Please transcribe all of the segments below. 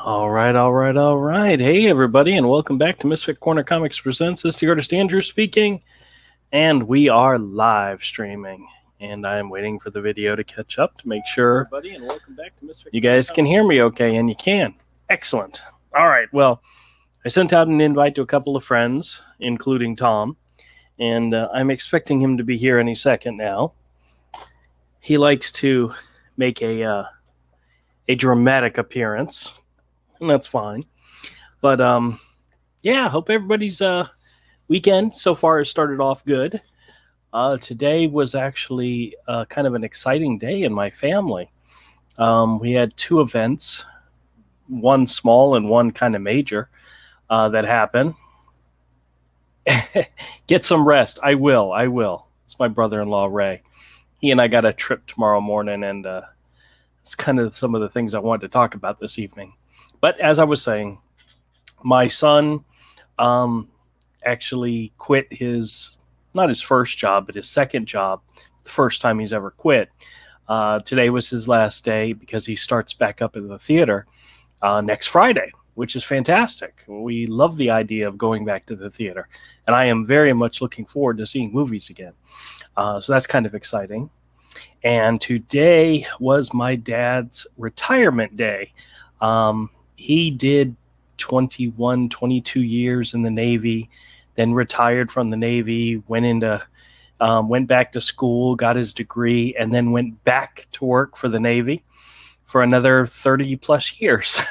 All right, all right, all right. Hey, everybody, and welcome back to Misfit Corner Comics Presents. This is the artist Andrew speaking, and we are live streaming. And I am waiting for the video to catch up to make sure everybody, and welcome back to Misfit you guys can hear me okay, and you can. Excellent. All right, well, I sent out an invite to a couple of friends, including Tom, and I'm expecting him to be here any second now. He likes to make a dramatic appearance, and that's fine. But yeah, hope everybody's weekend so far has started off good. Today was actually kind of an exciting day in my family. We had two events, one small and one kind of major, that happened. Get some rest. I will. It's my brother-in-law, Ray. He and I got a trip tomorrow morning, and it's kind of some of the things I wanted to talk about this evening. But as I was saying, my son actually quit not his first job, but his second job, the first time he's ever quit. Today was his last day because he starts back up at the theater next Friday, which is fantastic. We love the idea of going back to the theater, and I am very much looking forward to seeing movies again. So that's kind of exciting. And today was my dad's retirement day. He did 21, 22 years in the Navy, then retired from the Navy, went back to school, got his degree, and then went back to work for the Navy for another 30 plus years.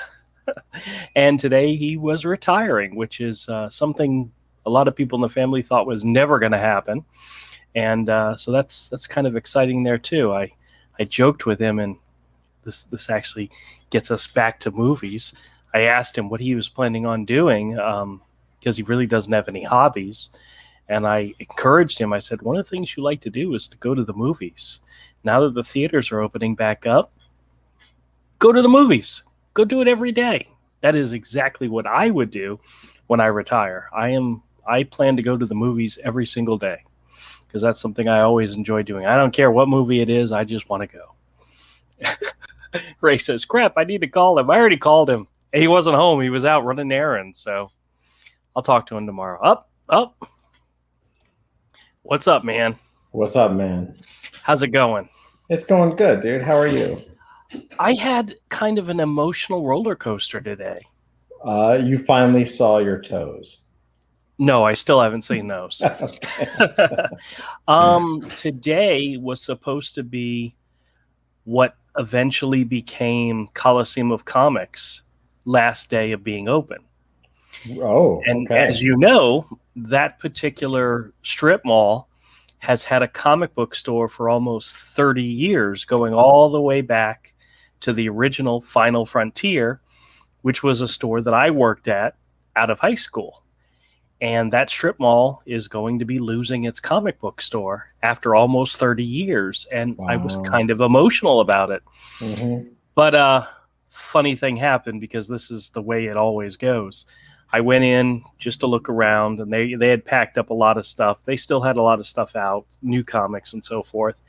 And today he was retiring, which is something a lot of people in the family thought was never going to happen. And so that's kind of exciting there too. I joked with him, and this actually gets us back to movies. I asked him what he was planning on doing because he really doesn't have any hobbies. And I encouraged him. I said, one of the things you like to do is to go to the movies. Now that the theaters are opening back up, go to the movies. Go do it every day. That is exactly what I would do when I retire. I plan to go to the movies every single day because that's something I always enjoy doing. I don't care what movie it is. I just want to go. Ray says, crap, I need to call him. I already called him. He wasn't home. He was out running errands. So I'll talk to him tomorrow. Up. What's up, man? What's up, man? How's it going? It's going good, dude. How are you? I had kind of an emotional roller coaster today. You finally saw your toes. No, I still haven't seen those. Today was supposed to be what eventually became Coliseum of Comics' last day of being open. Oh, and okay. As you know, that particular strip mall has had a comic book store for almost 30 years, going all the way back to the original Final Frontier, which was a store that I worked at out of high school. And that strip mall is going to be losing its comic book store after almost 30 years. And wow. I was kind of emotional about it. Mm-hmm. But funny thing happened, because this is the way it always goes. I went in just to look around, and they had packed up a lot of stuff. They still had a lot of stuff out, new comics and so forth.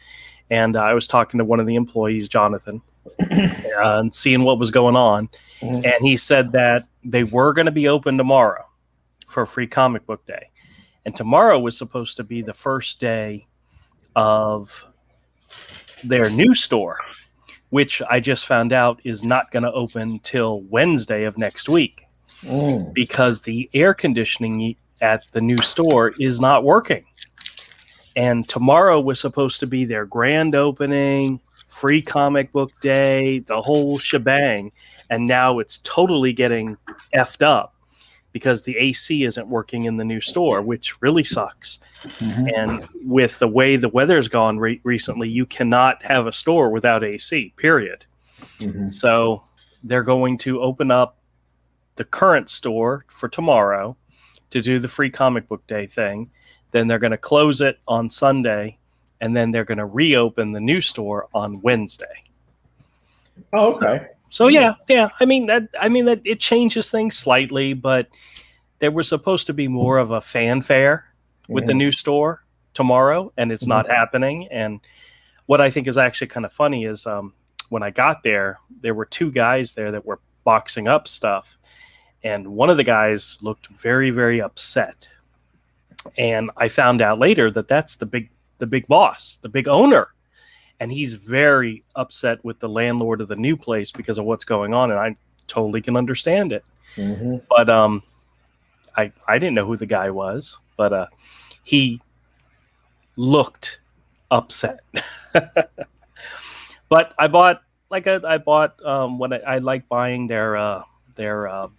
And I was talking to one of the employees, Jonathan, and seeing what was going on. Mm-hmm. And he said that they were going to be open tomorrow for Free Comic Book Day. And tomorrow was supposed to be the first day of their new store, which I just found out is not going to open till Wednesday of next week because the air conditioning at the new store is not working. And tomorrow was supposed to be their grand opening, Free Comic Book Day, the whole shebang. And now it's totally getting effed up because the AC isn't working in the new store, which really sucks. Mm-hmm. And with the way the weather's gone recently, you cannot have a store without AC, period. Mm-hmm. So they're going to open up the current store for tomorrow to do the Free Comic Book Day thing. Then they're going to close it on Sunday, and then they're going to reopen the new store on Wednesday. Oh, okay. So yeah. I mean that it changes things slightly, but there was supposed to be more of a fanfare with the new store tomorrow, and it's not happening. And what I think is actually kind of funny is when I got there, there were two guys there that were boxing up stuff. And one of the guys looked very, very upset. And I found out later that that's the big boss, the big owner. And he's very upset with the landlord of the new place because of what's going on. And I totally can understand it. Mm-hmm. But I didn't know who the guy was, but he looked upset. But I bought when I like buying their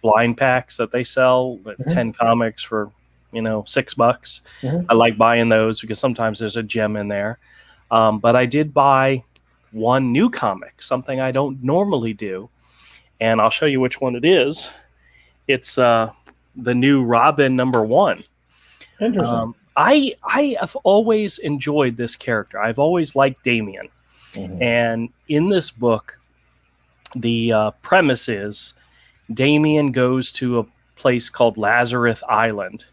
blind packs that they sell, 10 comics for $6. I like buying those because sometimes there's a gem in there. But I did buy one new comic, something I don't normally do, and I'll show you which one it is. It's the new Robin #1. Interesting. I have always enjoyed this character. I've always liked Damian. And in this book, the premise is Damian goes to a place called Lazarus Island,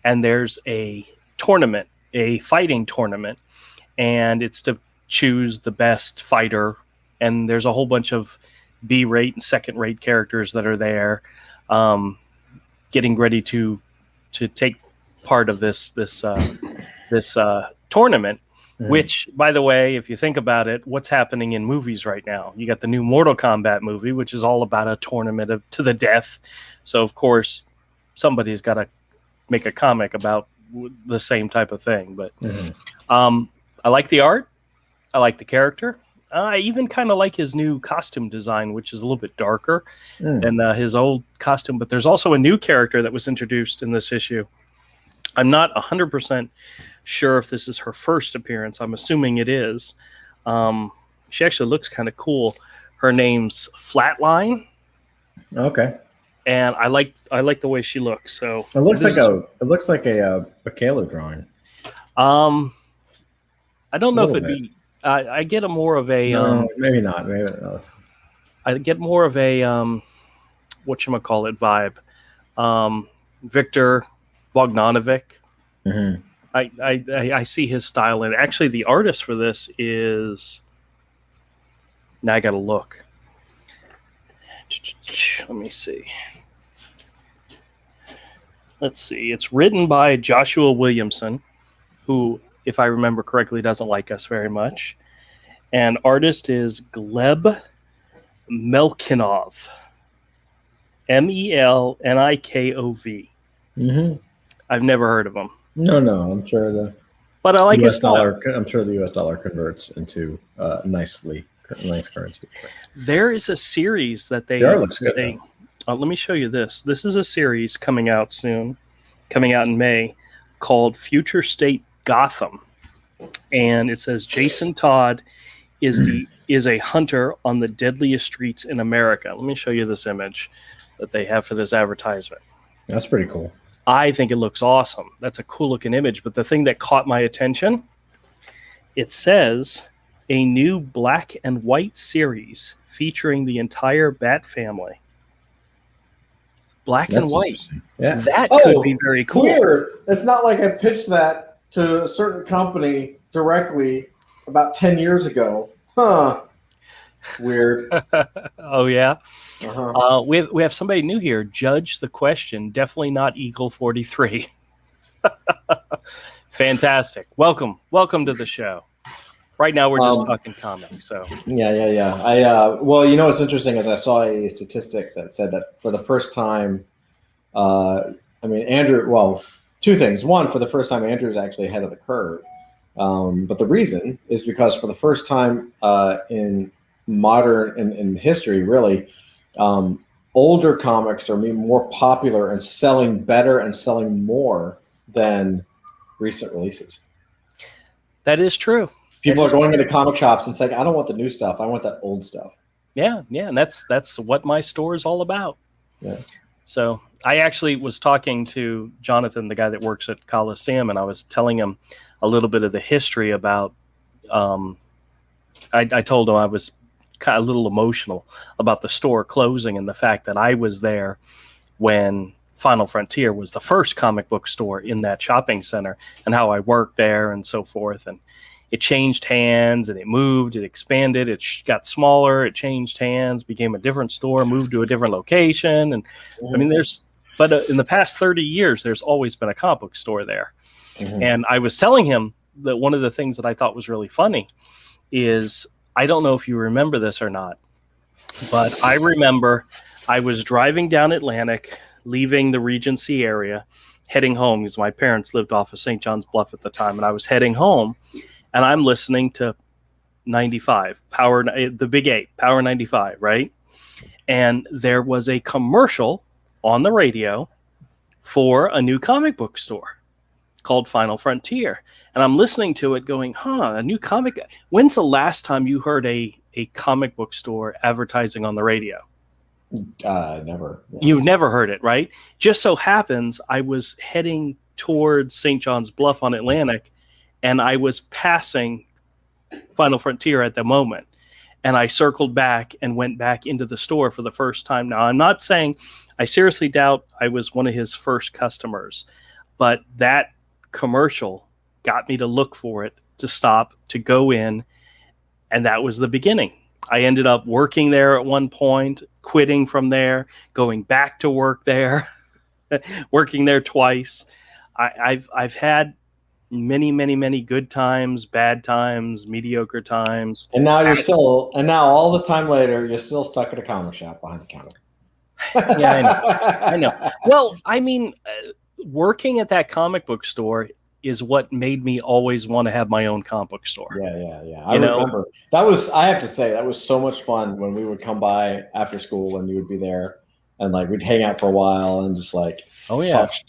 and there's a tournament, a fighting tournament, and it's to choose the best fighter. And there's a whole bunch of B-rate and second-rate characters that are there, getting ready to take part of this tournament. Which, by the way, if you think about it, what's happening in movies right now? You got the new Mortal Kombat movie, which is all about a tournament to the death. So, of course, somebody's got to make a comic about the same type of thing. But I like the art. I like the character. I even kind of like his new costume design, which is a little bit darker than his old costume. But there's also a new character that was introduced in this issue. I'm not 100% sure if this is her first appearance. I'm assuming it is. She actually looks kind of cool. Her name's Flatline. Okay. And I like the way she looks. So it looks like a Bacalo drawing. I don't know if it'd be. I get a more of a. No, maybe not. Maybe not. I get more of a whatchamacallit vibe. Victor Bogdanovic. I see his style, and actually the artist for this is. Now I got to look. Let me see. Let's see. It's written by Joshua Williamson, who, if I remember correctly, doesn't like us very much. And artist is Gleb Melkinov. Melnikov. I've never heard of him. No, I'm sure but I like his dollar. I'm sure the US dollar converts into nice currency. There is a series that they. Looks good. Let me show you this. This is a series coming out soon, coming out in May, called Future State Gotham, and it says Jason Todd is a hunter on the deadliest streets in America. Let me show you this image that they have for this advertisement. That's pretty cool. I think it looks awesome. That's a cool looking image. But the thing that caught my attention, it says a new black and white series featuring the entire Bat family. That's and white. Yeah. That could be very cool. Weird. It's not like I pitched that to a certain company directly about 10 years ago. Huh. Weird. Oh, yeah? We have somebody new here. Judge the question. Definitely not Eagle 43. Fantastic. Welcome to the show. Right now, we're just talking comics. So yeah. Well, what's interesting is I saw a statistic that said that for the first time, Andrew. Well, two things. One, for the first time, Andrew is actually ahead of the curve. But the reason is because for the first time in modern in history, really, older comics are more popular and selling better and selling more than recent releases. That is true. People are going into comic shops and saying, I don't want the new stuff. I want that old stuff. Yeah. And that's what my store is all about. Yeah. So I actually was talking to Jonathan, the guy that works at Coliseum, and I was telling him a little bit of the history about, I told him I was kind of a little emotional about the store closing and the fact that I was there when Final Frontier was the first comic book store in that shopping center and how I worked there and so forth. And it changed hands and it moved, it expanded, it got smaller, it changed hands, became a different store, moved to a different location. And I mean, in the past 30 years, there's always been a comic book store there. Mhm. And I was telling him that one of the things that I thought was really funny is, I don't know if you remember this or not, but I remember I was driving down Atlantic, leaving the Regency area, heading home because my parents lived off of St. John's Bluff at the time. And I was heading home and I'm listening to 95, the Big 8, Power 95, right? And there was a commercial on the radio for a new comic book store called Final Frontier. And I'm listening to it going, a new comic. When's the last time you heard a comic book store advertising on the radio? Never. Yeah. You've never heard it, right? Just so happens I was heading towards St. John's Bluff on Atlantic, and I was passing Final Frontier at the moment. And I circled back and went back into the store for the first time. Now, I'm not saying, I seriously doubt I was one of his first customers, but that commercial got me to look for it, to stop, to go in, and that was the beginning. I ended up working there at one point, quitting from there, going back to work there, working there twice. I've had many good times, bad times, mediocre times. And now now all this time later, you're still stuck at a comic shop behind the counter. Yeah, I know. Well, I mean, working at that comic book store is what made me always want to have my own comic book store. Yeah. I remember I have to say, that was so much fun when we would come by after school and you would be there, and like we'd hang out for a while and just like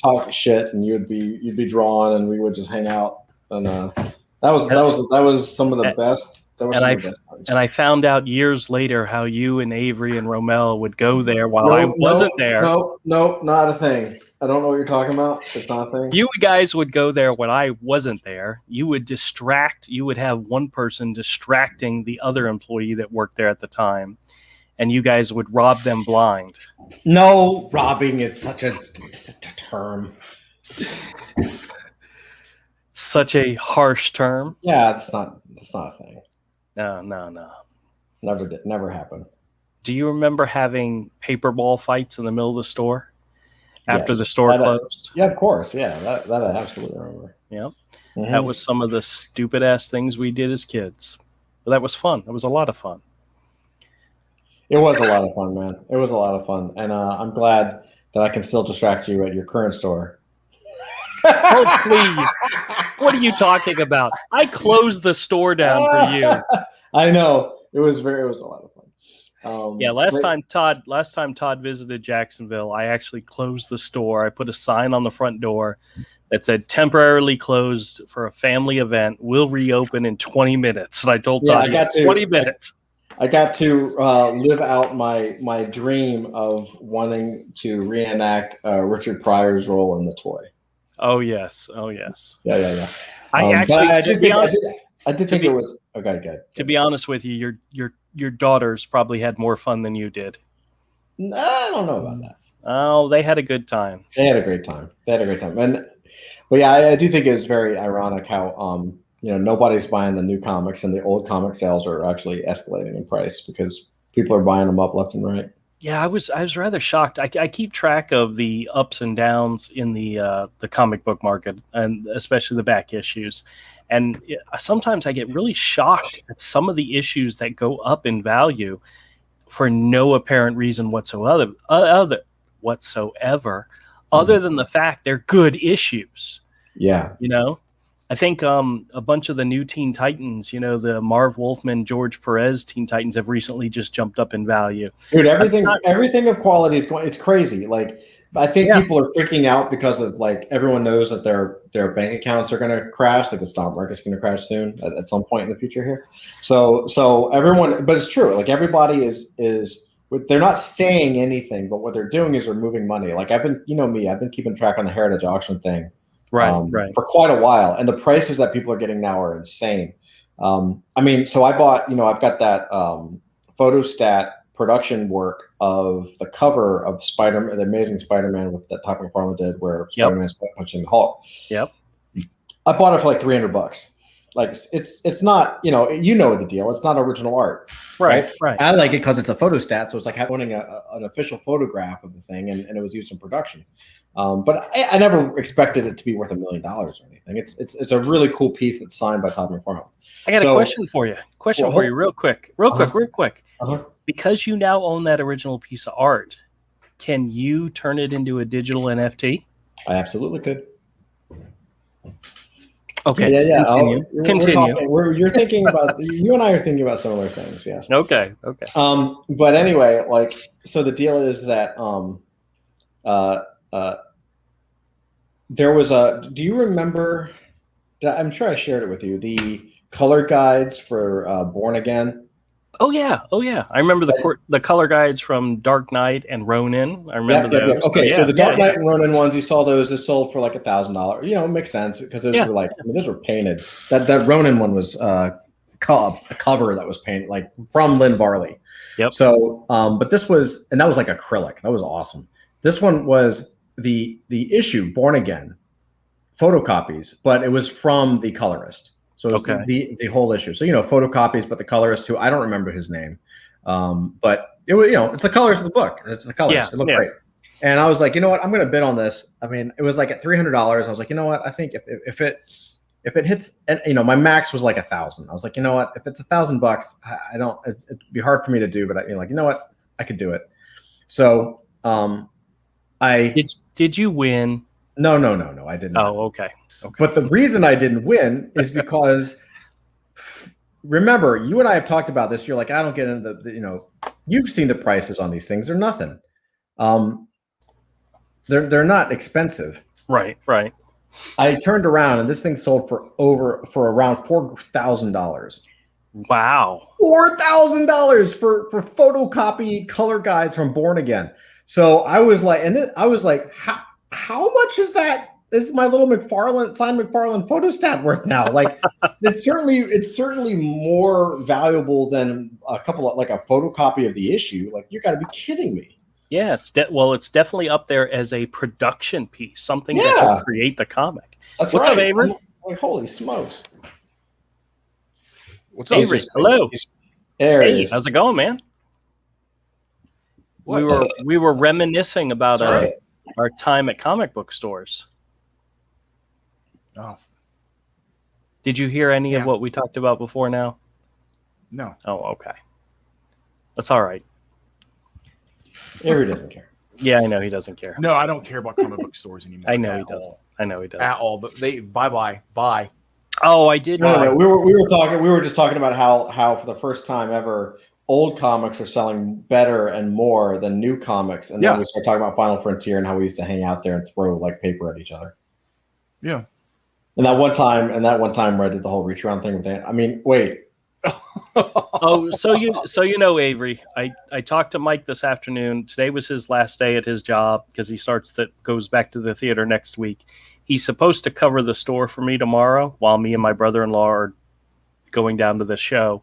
talk shit, and you'd be drawing and we would just hang out, and that was some of the best. And I found out years later how you and Avery and Romel would go there while I wasn't there. No, not a thing. I don't know what you're talking about. It's not a thing. You guys would go there when I wasn't there. You would have one person distracting the other employee that worked there at the time, and you guys would rob them blind. No, robbing is such a term. Such a harsh term. Yeah, it's not a thing. No. Never happened. Do you remember having paper ball fights in the middle of the store after the store closed? Yeah, of course. Yeah, that I absolutely remember. Yeah. Mm-hmm. That was some of the stupid ass things we did as kids. But that was fun. It was a lot of fun. It was a lot of fun, man. It was a lot of fun. And I'm glad that I can still distract you at your current store. Oh, please. What are you talking about? I closed the store down for you. I know. It was a lot of fun. Last time Todd visited Jacksonville, I actually closed the store. I put a sign on the front door that said temporarily closed for a family event. Will reopen in 20 minutes. And I told Todd, 20 minutes. I got to live out my dream of wanting to reenact Richard Pryor's role in The Toy. Oh yes. Yeah. I did think it was okay. Good. To be honest with you, your daughters probably had more fun than you did. I don't know about that. Oh, they had a good time. They had a great time. But yeah, I do think it was very ironic how nobody's buying the new comics, and the old comic sales are actually escalating in price because people are buying them up left and right. Yeah, I was rather shocked. I keep track of the ups and downs in the comic book market, and especially the back issues. And sometimes I get really shocked at some of the issues that go up in value for no apparent reason whatsoever, other than the fact they're good issues. Yeah. I think a bunch of the new Teen Titans, the Marv Wolfman, George Perez Teen Titans have recently just jumped up in value. Dude, everything of quality is going. It's crazy. Like, I think people are freaking out because of everyone knows that their bank accounts are going to crash. Like the stock market's going to crash soon at some point in the future here. So everyone, but it's true. Like everybody is. They're not saying anything, but what they're doing is they're moving money. Like I've been keeping track on the Heritage Auction thing. Right. For quite a while. And the prices that people are getting now are insane. So I bought, I've got that photostat production work of the cover of Spider-Man, the Amazing Spider-Man that Todd McFarlane did, where Spider-Man's punching the Hulk. Yep. I bought it for like $300. like it's not, you know the deal. It's not original art. Right. I like it because it's a photostat, so it's like owning an official photograph of the thing, and it was used in production. But I never expected it to be worth $1 million or anything. It's a really cool piece that's signed by Todd McFarlane. I got a question for you. Real quick. Uh-huh. Because you now own that original piece of art, can you turn it into a digital NFT? I absolutely could. Okay. Yeah. Continue. You're thinking about, you and I are thinking about similar things. Yes. Okay. But anyway, so the deal is that there was do you remember? I'm sure I shared it with you. The color guides for Born Again. Oh yeah. I remember the color guides from Dark Knight and Ronin. I remember those. Yeah. Okay, so the Dark Knight and Ronin ones, you saw those. They sold for like $1,000. It makes sense because those were like, those were painted. That Ronin one was a cover that was painted like from Lynn Varley. Yep. So, but this was, and that was like acrylic. That was awesome. This one was the issue Born Again photocopies, but it was from the colorist. So it's the whole issue. So, photocopies, but the colorist who I don't remember his name. But it was, it's the colors of the book. It's the colors. Yeah, it looked great. And I was like, you know what? I'm going to bid on this. I mean, it was like at $300. I was like, you know what? I think if it hits, and my max was like 1,000. I was like, you know what? If it's $1,000, I don't. It'd be hard for me to do. But you know what? I could do it. So did you win? No, I didn't. Oh, okay. But the reason I didn't win is because, remember, you and I have talked about this. You're like, I don't get into you've seen the prices on these things. They're nothing. They're not expensive. Right. I turned around and this thing sold for around $4,000. Wow. $4,000 for photocopy color guides from Born Again. So I was like, how much is that? Is my little signed McFarlane photostat worth now? Like, it's certainly more valuable than a couple of, like, a photocopy of the issue. Like, you got to be kidding me. Yeah, it's definitely up there as a production piece, something that should create the comic. That's What's right. up, Avery? Like, holy smokes! What's up, Avery? Hello. Hey, how's it going, man? What? We were reminiscing about our time at comic book stores. Oh, Did you hear any of what we talked about before now? no. Oh, okay. That's all right. Avery doesn't care. Yeah, I know he doesn't care. No, I don't care about comic book stores anymore. I know he doesn't. At all. But bye. Oh, I did. No, we were just talking about how for the first time ever, old comics are selling better and more than new comics, and then we start talking about Final Frontier and how we used to hang out there and throw like paper at each other. Yeah. And that one time where I did the whole reach around thing with that. I mean, wait. Oh, so Avery, I talked to Mike this afternoon. Today was his last day at his job because he goes back to the theater next week. He's supposed to cover the store for me tomorrow while me and my brother-in-law are going down to the show.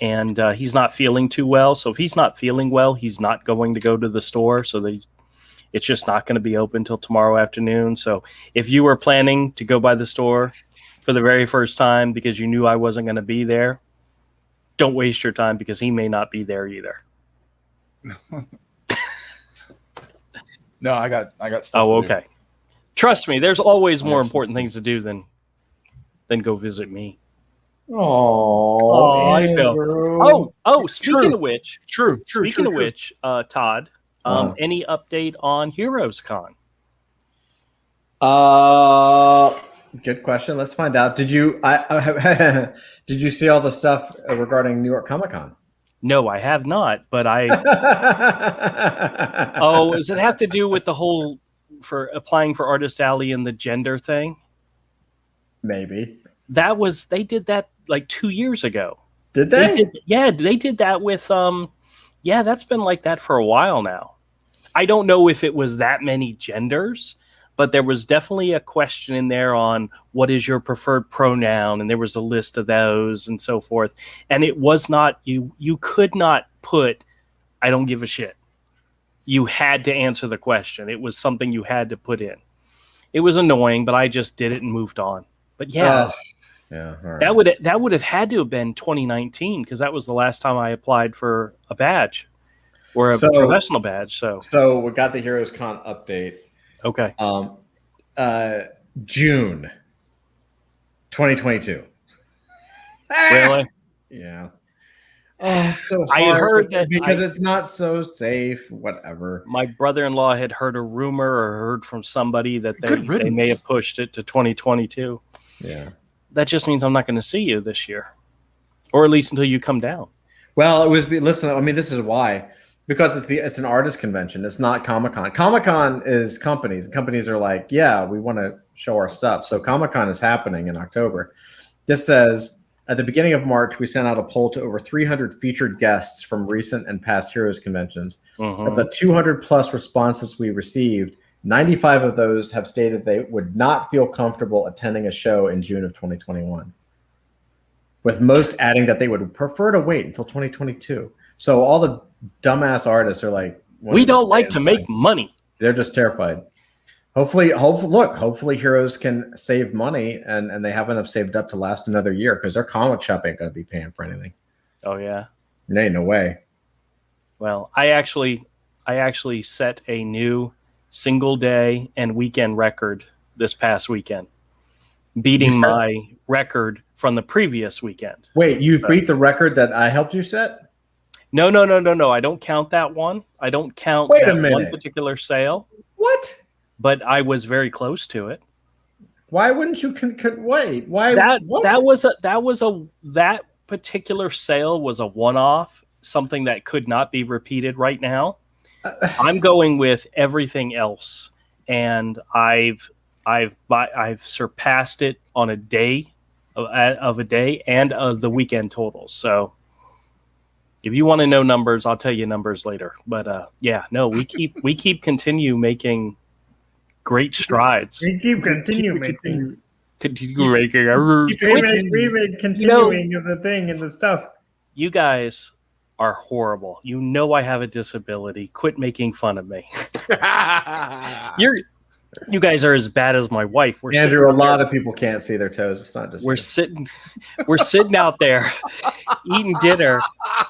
And he's not feeling too well. So if he's not feeling well, he's not going to go to the store. So it's just not going to be open till tomorrow afternoon. So if you were planning to go by the store for the very first time because you knew I wasn't going to be there, don't waste your time because he may not be there either. No, I got stuff. Oh, okay. Trust me, there's always more important things to do than go visit me. Oh, I know. Oh, speaking of which, Todd, any update on Heroes Con? Good question. Let's find out. Did you did you see all the stuff regarding New York Comic Con? No, I have not, but Oh, does it have to do with the whole for applying for Artist Alley and the gender thing? Maybe. They did that like 2 years ago. Did they? They did that with that's been like that for a while now. I don't know if it was that many genders, but there was definitely a question in there on what is your preferred pronoun, and there was a list of those and so forth. And it was not you could not put I don't give a shit. You had to answer the question. It was something you had to put in. It was annoying, but I just did it and moved on. But Yeah. All right. That would have had to have been 2019 because that was the last time I applied for a badge or a professional badge. So we got the Heroes Con update. Okay. June 2022. Really? Yeah. Oh, so hard I had heard that because it's not so safe. Whatever. My brother-in-law had heard a rumor or heard from somebody that they may have pushed it to 2022. Yeah. That just means I'm not going to see you this year, or at least until you come down. Well, listen. I mean, this is why, because it's an artist convention. It's not Comic-Con. Comic-Con is companies. Companies are like, yeah, we want to show our stuff. So Comic-Con is happening in October. This says at the beginning of March, we sent out a poll to over 300 featured guests from recent and past Heroes conventions. Of the 200 plus responses we received, 95 of those have stated they would not feel comfortable attending a show in June of 2021, with most adding that they would prefer to wait until 2022. So all the dumbass artists are like, we don't like to make money. They're just terrified. Hopefully Heroes can save money and they have enough saved up to last another year because their comic shop ain't going to be paying for anything. Oh, yeah. There ain't no way. Well, I actually set a new single day and weekend record this past weekend, beating my record from the previous weekend. Wait, you beat the record that I helped you set? No. I don't count that one. I don't count one particular sale. What? But I was very close to it. Why wouldn't you wait? Why that particular sale was a one-off, something that could not be repeated right now. I'm going with everything else, and I've surpassed it on a day of a day and of the weekend totals. So if you want to know numbers, I'll tell you numbers later. But we keep continue making great strides. We keep continuing of the thing and the stuff. You guys are horrible. You know I have a disability. Quit making fun of me. You guys are as bad as my wife. Andrew, a lot of people can't see their toes. It's not just we're sitting out there eating dinner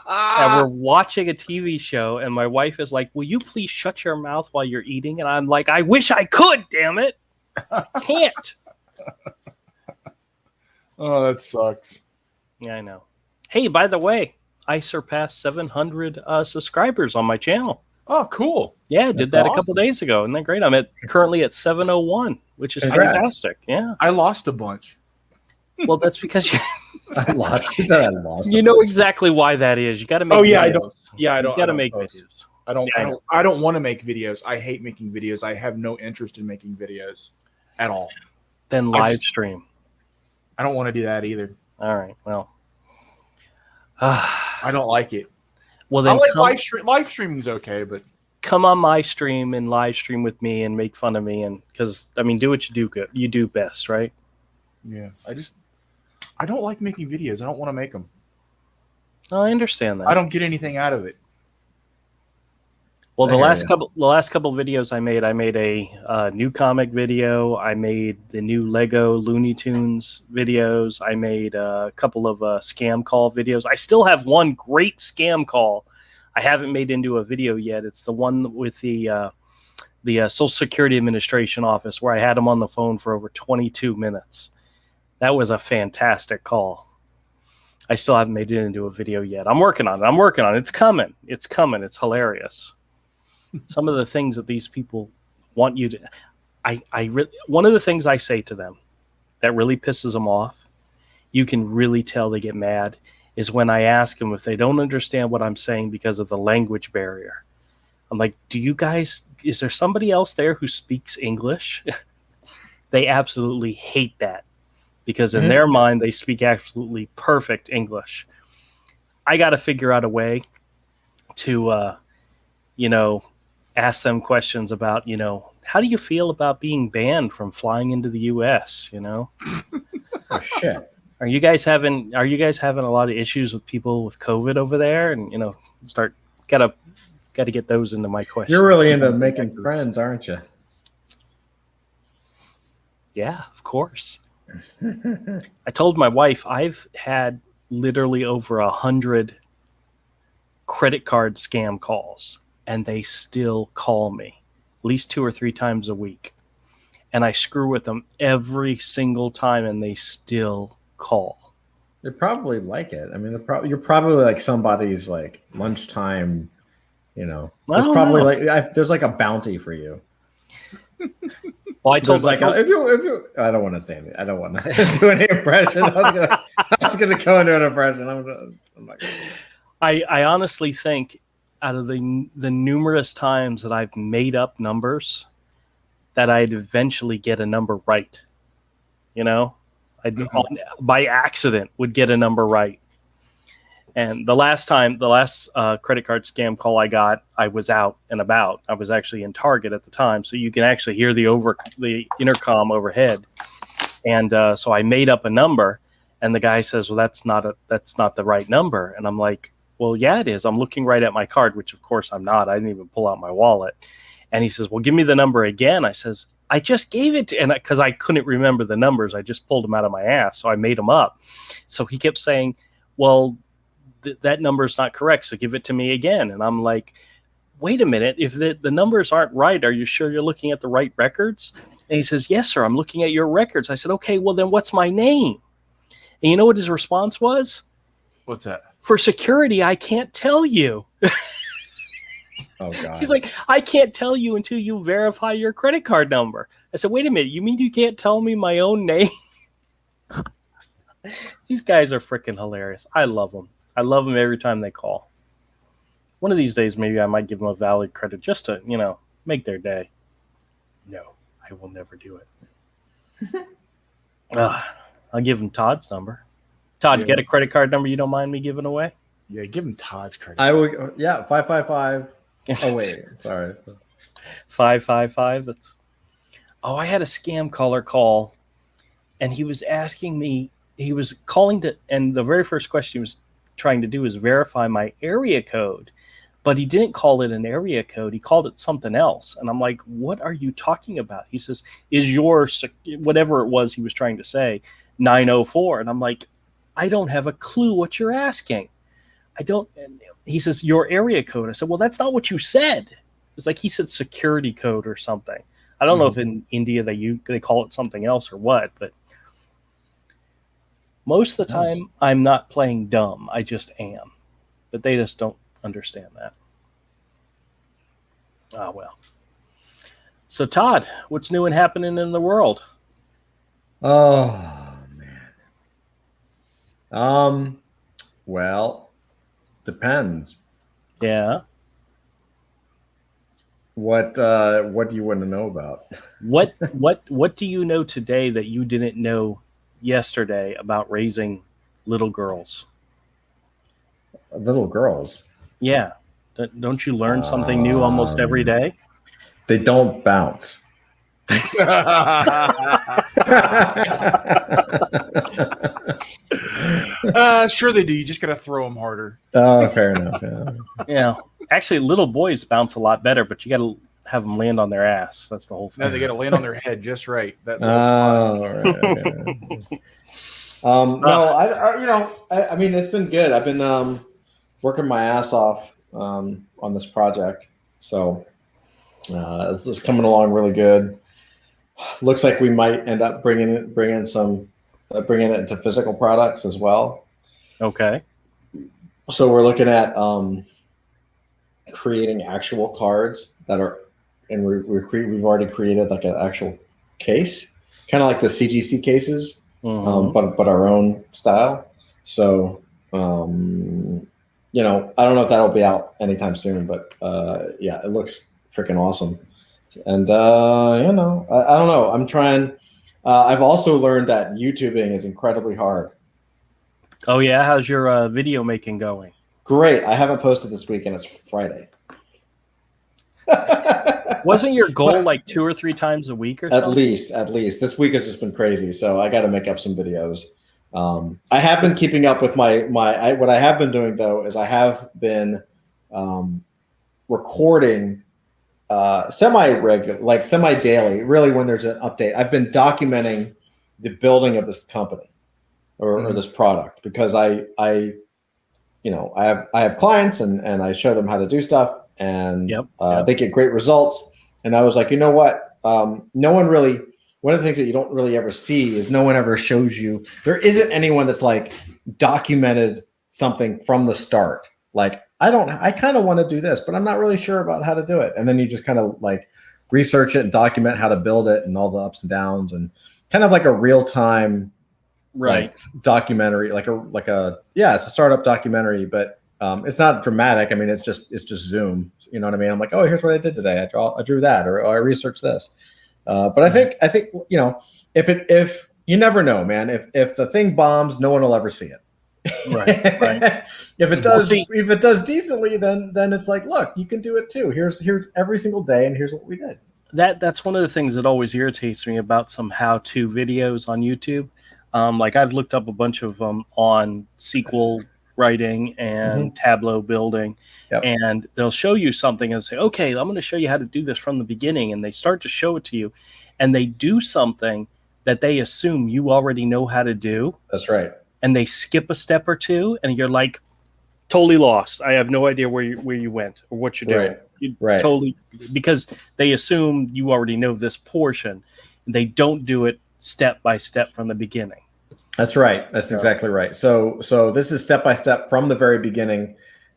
and we're watching a TV show and my wife is like, will you please shut your mouth while you're eating? And I'm like, I wish I could, damn it. Can't. Oh, that sucks. Yeah, I know. Hey, by the way, I surpassed 700 subscribers on my channel. Oh, cool. Yeah, I did that a couple days ago. Isn't that great? I'm currently at 701, which is fantastic. Yeah. I lost a bunch. Well, that's because I lost. You said I lost. You know exactly why that is. You got to make videos. I don't. Yeah, I don't. You got to make videos. I don't want to make videos. I hate making videos. I have no interest in making videos at all. Then live stream. I don't want to do that either. All right. Well, I don't like it. Well, then I like live streaming's okay, but come on my stream and live stream with me and make fun of me, and because do what you do good. You do best, right? Yeah. I don't like making videos. I don't want to make them. Oh, I understand that. I don't get anything out of it. Well, the last couple videos I made a new comic video. I made the new Lego Looney Tunes videos. I made a couple of scam call videos. I still have one great scam call I haven't made into a video yet. It's the one with the Social Security Administration office where I had them on the phone for over 22 minutes. That was a fantastic call. I still haven't made it into a video yet. I'm working on it. It's coming. It's hilarious. Some of the things that these people want you to, one of the things I say to them that really pisses them off, you can really tell they get mad, is when I ask them if they don't understand what I'm saying because of the language barrier. I'm like, is there somebody else there who speaks English? They absolutely hate that because in their mind, they speak absolutely perfect English. I got to figure out a way to, ask them questions about, how do you feel about being banned from flying into the U.S.? Oh shit! Are you guys having a lot of issues with people with COVID over there? And gotta get those into my questions. You're really into making friends, aren't you? Yeah, of course. I told my wife I've had literally over 100 credit card scam calls, and they still call me at least 2 or 3 times a week. And I screw with them every single time, and they still call. They probably like it. I mean, you're probably like somebody's like lunchtime. You know, there's probably like there's like a bounty for you. Well, I told like if you I don't want to say anything. I don't want to do any impression. I was gonna go into an impression. I'm not gonna. I honestly think out of the numerous times that I've made up numbers, that I'd eventually get a number right. You know, by accident would get a number right. And the last credit card scam call I got, I was out and about. I was actually in Target at the time, so you can actually hear the intercom overhead. And so I made up a number, and the guy says, "Well, that's not the right number." And I'm like, "Well, yeah, it is. I'm looking right at my card," which of course I'm not. I didn't even pull out my wallet. And he says, "Well, give me the number again." I says, "I just gave it to," and because I couldn't remember the numbers, I just pulled them out of my ass, so I made them up. So he kept saying, "Well, that number is not correct, so give it to me again." And I'm like, "Wait a minute, if the numbers aren't right, are you sure you're looking at the right records?" And he says, "Yes, sir, I'm looking at your records." I said, "Okay, well then what's my name?" And you know what his response was? What's that? "For security, I can't tell you." Oh God. He's like, "I can't tell you until you verify your credit card number." I said, "Wait a minute, you mean you can't tell me my own name?" These guys are freaking hilarious. I love them. I love them every time they call. One of these days, maybe I might give them a valid credit just to, make their day. No, I will never do it. I'll give them Todd's number. Todd, you got a credit card number you don't mind me giving away? Yeah, give him Todd's credit. I would. Yeah, 555. Oh wait, sorry. 555. That's. Oh, I had a scam caller call, and he was asking me. He was calling to, and the very first question he was trying to do is verify my area code, but he didn't call it an area code. He called it something else. And I'm like, "What are you talking about?" He says, "Is your," whatever it was he was trying to say, 904. And I'm like, "I don't have a clue what you're asking. I don't." And he says, "Your area code." I said, "Well, that's not what you said." It's like he said security code or something. I don't know if in India they call it something else or what, but most of the time, I'm not playing dumb. I just am. But they just don't understand that. Ah, well. So, Todd, what's new and happening in the world? Oh, man. Well, depends. Yeah. What do you want to know about? What do you know today that you didn't know yesterday about raising little girls? Little girls? Yeah. Don't you learn something new almost every day? They don't bounce. Sure they do. You just got to throw them harder. Oh, fair enough. Yeah. Actually, little boys bounce a lot better, but you got to have them land on their ass. That's the whole thing. No, they got to land on their head just right. That right. No, I mean, it's been good. I've been working my ass off on this project, so this is coming along really good. Looks like we might end up bringing it into physical products as well. Okay. So we're looking at creating actual cards that are, and we've already created like an actual case, kind of like the CGC cases, but our own style. So I don't know if that'll be out anytime soon, but yeah, it looks freaking awesome. And I don't know. I'm trying. I've also learned that YouTubing is incredibly hard. Oh yeah, how's your video making going? Great. I haven't posted this week, and it's Friday. Wasn't your goal like 2 or 3 times a week or something? At least. This week has just been crazy, so I got to make up some videos. I have been keeping up with what I have been doing, though, is I have been recording semi-daily, really when there's an update. I've been documenting the building of this company or this product, because I have clients and I show them how to do stuff, and they get great results. And I was like, you know what? No one really. One of the things that you don't really ever see is no one ever shows you. There isn't anyone that's like documented something from the start. Like, I kind of want to do this, but I'm not really sure about how to do it. And then you just kind of like research it and document how to build it and all the ups and downs, and kind of like a real time, like, documentary, it's a startup documentary, but it's not dramatic. I mean, it's just Zoom. You know what I mean? I'm like, oh, here's what I did today. I drew that, or I researched this. But I think if you never know, man. If the thing bombs, no one will ever see it. Right. If it does decently, then it's like, look, you can do it too. Here's every single day, and here's what we did. That's one of the things that always irritates me about some how-to videos on YouTube. Like, I've looked up a bunch of them on SQL writing and Tableau building, and they'll show you something and say, okay, I'm going to show you how to do this from the beginning, and they start to show it to you, and they do something that they assume you already know how to do. That's right. And they skip a step or two, and you're like, totally lost. I have no idea where you went or what you're doing. Right. Totally, because they assume you already know this portion. They don't do it step by step from the beginning. That's right. That's exactly right. So this is step by step from the very beginning.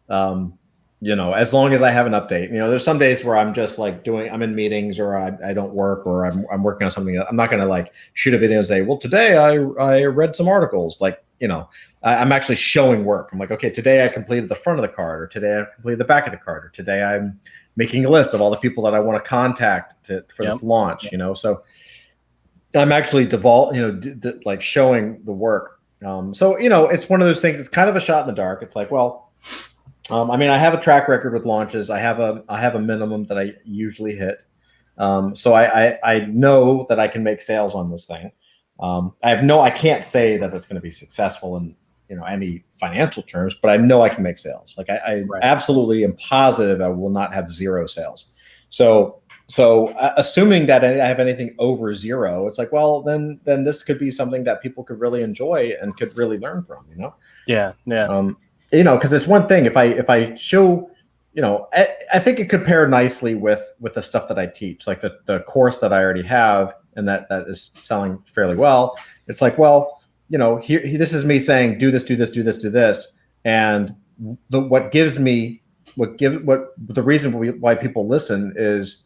As long as I have an update. There's some days where I'm just like I'm in meetings, or I don't work, or I'm working on something. I'm not going to like shoot a video and say, well, today I read some articles. Like, I'm actually showing work. I'm like, okay, today I completed the front of the card, or today I completed the back of the card, or today I'm making a list of all the people that I want to contact for this launch. So I'm actually like showing the work. So it's one of those things. It's kind of a shot in the dark. It's like, well, I have a track record with launches. I have a minimum that I usually hit. So I know that I can make sales on this thing. I can't say that it's going to be successful in any financial terms, but I know I can make sales. Like I absolutely am positive I will not have zero sales. So assuming that I have anything over zero, it's like, well, then this could be something that people could really enjoy and could really learn from. Yeah. Because it's one thing if I show, I think it could pair nicely with the stuff that I teach, like the course that I already have and that is selling fairly well. It's like, well, here this is me saying, do this, do this, do this, do this, and the reason why people listen is,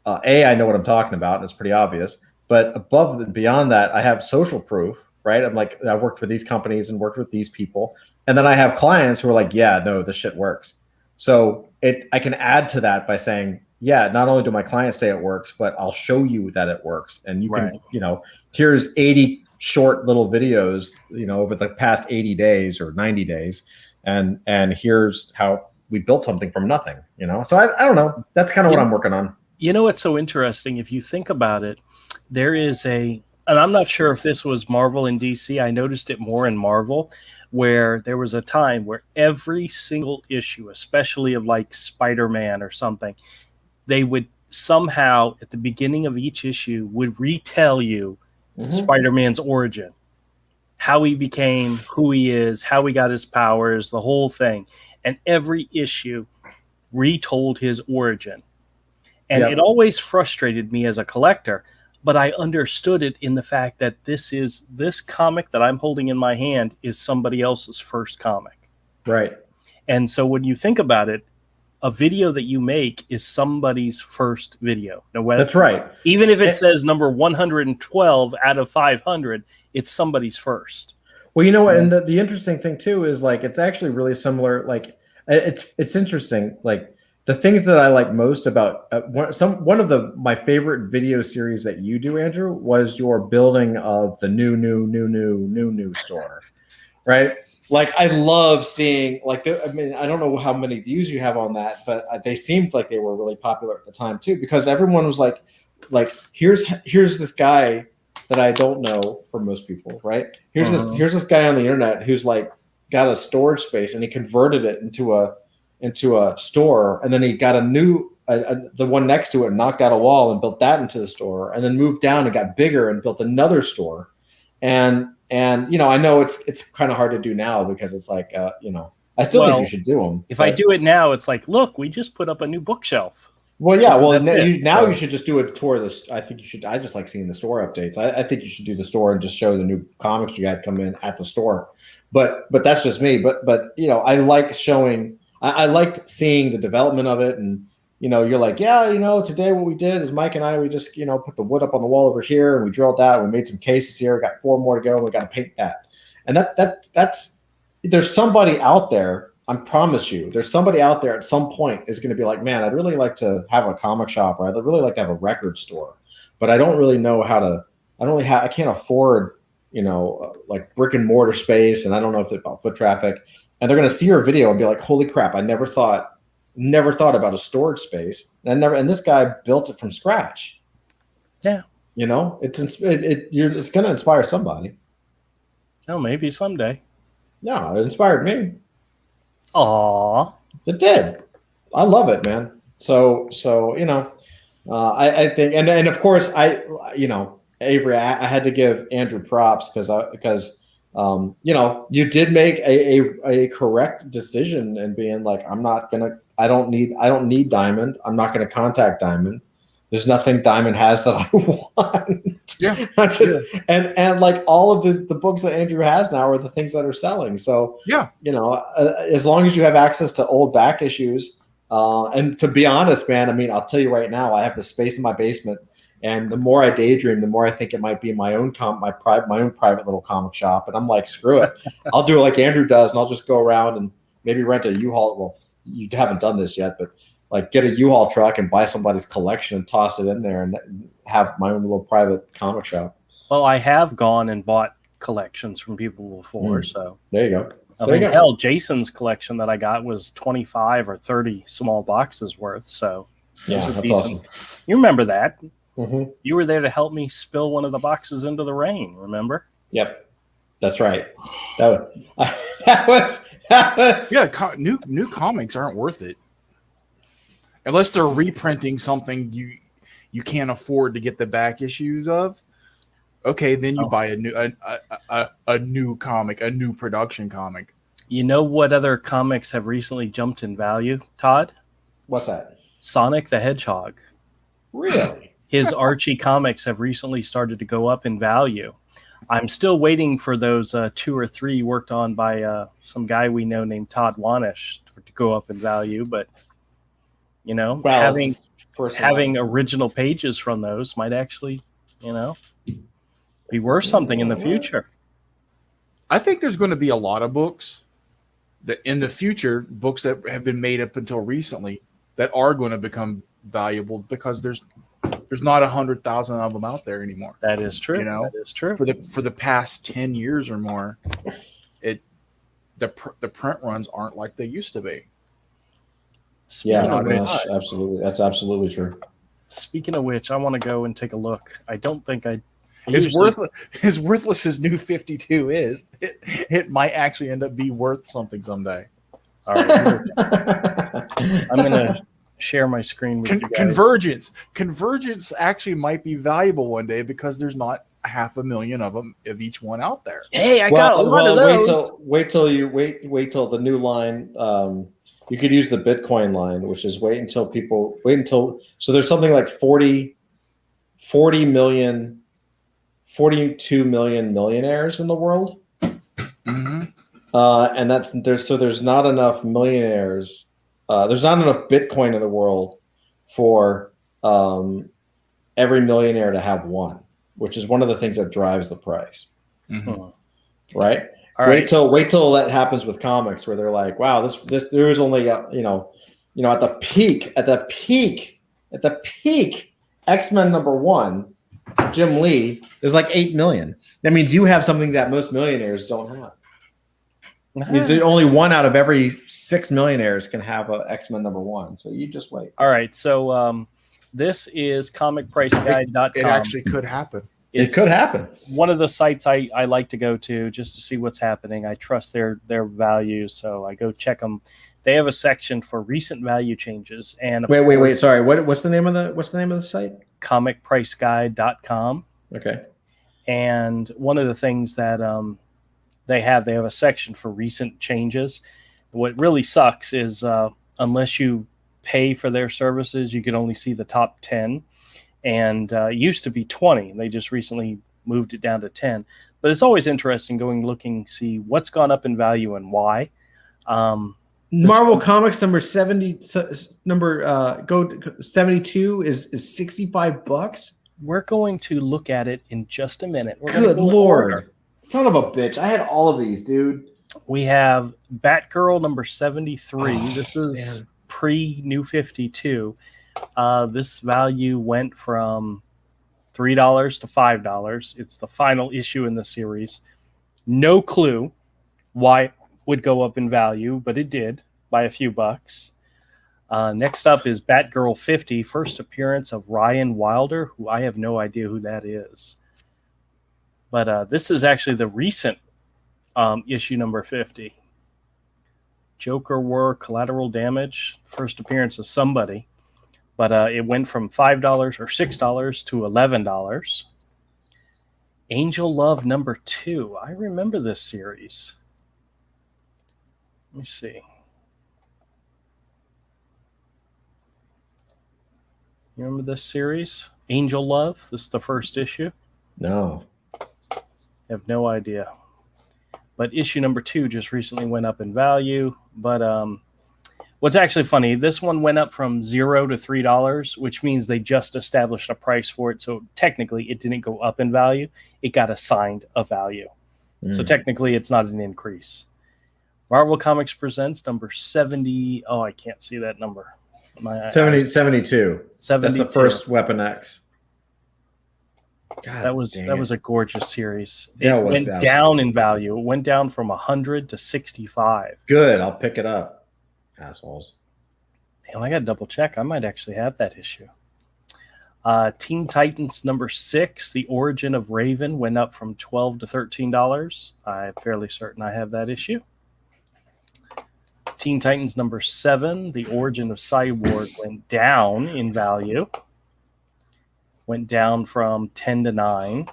I know what I'm talking about, and it's pretty obvious. But above and beyond that, I have social proof, right? I'm like, I've worked for these companies and worked with these people. And then I have clients who are like, yeah, no, this shit works. So I can add to that by saying, yeah, not only do my clients say it works, but I'll show you that it works. And you can, here's 80 short little videos, over the past 80 days or 90 days. And here's how we built something from nothing, So I don't know. That's kind of what I'm working on. What's so interesting, if you think about it, there is and I'm not sure if this was Marvel and DC. I noticed it more in Marvel, where there was a time where every single issue, especially of like Spider-Man or something, they would somehow at the beginning of each issue would retell you Spider-Man's origin, how he became who he is, how he got his powers, the whole thing. And every issue retold his origin. And it always frustrated me as a collector, but I understood it in the fact that this comic that I'm holding in my hand is somebody else's first comic. Right. And so when you think about it, a video that you make is somebody's first video. That's right. Even if it says number 112 out of 500, it's somebody's first. Well, and the interesting thing too is like, it's actually really similar. Like it's interesting. Like, the things that I like most about one of my favorite video series that you do, Andrew, was your building of the new store, right? Like, I love seeing I don't know how many views you have on that, but they seemed like they were really popular at the time too, because everyone was like here's this guy that I don't know for most people, right? Here's this guy on the internet who's like got a storage space and he converted it into a store, and then he got the one next to it, knocked out a wall and built that into the store, and then moved down and got bigger and built another store. and I know it's kind of hard to do now because it's like I still think you should do them. If I do it now, it's like, look, we just put up a new bookshelf. Well, yeah. Well, That's you should just do a tour of this. I think you should. I just like seeing the store updates. I think you should do the store and just show the new comics you got come in at the store. But that's just me. But I like showing. I liked seeing the development of it, and you're like, today what we did is Mike and I we just put the wood up on the wall over here, and we drilled that, and we made some cases here. We got 4 more to go, and we got to paint that. And that's there's somebody out there. I promise you, there's somebody out there at some point is going to be like, man, I'd really like to have a comic shop, or I'd really like to have a record store, but I don't really know how to. I can't afford, like brick and mortar space, and I don't know if they're about foot traffic. And they're going to see your video and be like, holy crap, I never thought about a storage space, and this guy built it from scratch. Yeah, it's going to inspire somebody. Oh, maybe someday. Yeah, it inspired me. Aw. It did. I love it, man. So I think, and of course, Avery, I had to give Andrew props because you did make a correct decision in being like, I don't need Diamond. I'm not going to contact Diamond. There's nothing Diamond has that I want. Yeah. And like all of the books that Andrew has now are the things that are selling. So, yeah, as long as you have access to old back issues, and to be honest, man, I mean, I'll tell you right now, I have the space in my basement, and the more I daydream, the more I think it might be my own my own private little comic shop. And I'm like, screw it. I'll do it like Andrew does. And I'll just go around and maybe rent a U-Haul. Well, you haven't done this yet, but like get a U-Haul truck and buy somebody's collection and toss it in there and have my own little private comic shop. Well, I have gone and bought collections from people before, so there you go. Hell, Jason's collection that I got was 25 or 30 small boxes worth. So yeah, that's awesome. You remember that? Mm-hmm. You were there to help me spill one of the boxes into the rain. Remember? Yep, that's right. That was yeah. New comics aren't worth it unless they're reprinting something you can't afford to get the back issues of. Okay, then you buy a new comic, a new production comic. You know what other comics have recently jumped in value, Todd? What's that? Sonic the Hedgehog. Really? His Archie comics have recently started to go up in value. I'm still waiting for those 2 or 3 worked on by some guy we know named Todd Wanish to go up in value. But, having original pages from those might actually, be worth something in the future. I think there's going to be a lot of books that in the future, books that have been made up until recently that are going to become valuable because there's not 100,000 of them out there anymore. That is true. That is true. For the past 10 years or more, the print runs aren't like they used to be. Absolutely. That's absolutely true. Speaking of which, I want to go and take a look. I don't think as worthless as New 52 is, it might actually end up be worth something someday. All right. I'm going to share my screen with you guys. Convergence actually might be valuable one day because there's not 500,000 of them of each one out there. Hey, I got a lot of those. Wait till the new line. You could use the Bitcoin line, which is wait until so there's something like 42 million millionaires in the world. Mm-hmm. And there's not enough millionaires. There's not enough Bitcoin in the world for every millionaire to have one, which is one of the things that drives the price. Mm-hmm. Right? All right. Wait till that happens with comics, where they're like, wow, this there is only at the peak X-Men #1, Jim Lee, there's like 8 million. That means you have something that most millionaires don't have. I mean, only 1 out of every 6 millionaires can have a X-Men #1. So you just wait. All right. So this is comicpriceguide.com. It actually could happen. It could happen. One of the sites I like to go to just to see what's happening. I trust their values, so I go check them. They have a section for recent value changes. And wait. Sorry. What's the name of the site? comicpriceguide.com. Okay. And one of the things that they have a section for recent changes. What really sucks is unless you pay for their services, you can only see the top 10. And it used to be 20. They just recently moved it down to 10. But it's always interesting looking, see what's gone up in value and why. Marvel Comics number 70, go 72 is $65. We're going to look at it in just a minute. We're Good gonna go Lord. order. Son of a bitch! I had all of these, dude. We have Batgirl number 73. Oh, this is man. pre-New 52. This value went from $3 to $5. It's the final issue in the series. No clue why it would go up in value, but it did by a few bucks. Next up is Batgirl 50, first appearance of Ryan Wilder, who I have no idea who that is. But this is actually the recent issue number 50. Joker War, Collateral Damage, first appearance of somebody. But it went from $5 or $6 to $11. Angel Love number 2. I remember this series. Let me see. You remember this series? Angel Love? This is the first issue? No. I have no idea. But issue number 2 just recently went up in value. But what's actually funny, this one went up from $0 to $3, which means they just established a price for it. So technically, it didn't go up in value. It got assigned a value. So technically, it's not an increase. Marvel Comics Presents number 70. Oh, I can't see that number. 72. 72. That's the first Weapon X. God, That was a gorgeous series. Yeah, It it was went absolutely. down in value. It went down from 100 to 65. Good. I'll pick it up. Assholes. Damn, I got to double check. I might actually have that issue. Teen Titans number 6, The Origin of Raven, went up from $12 to $13. I'm fairly certain I have that issue. Teen Titans number 7, The Origin of Cyborg, went down in value. Went down from 10 to 9.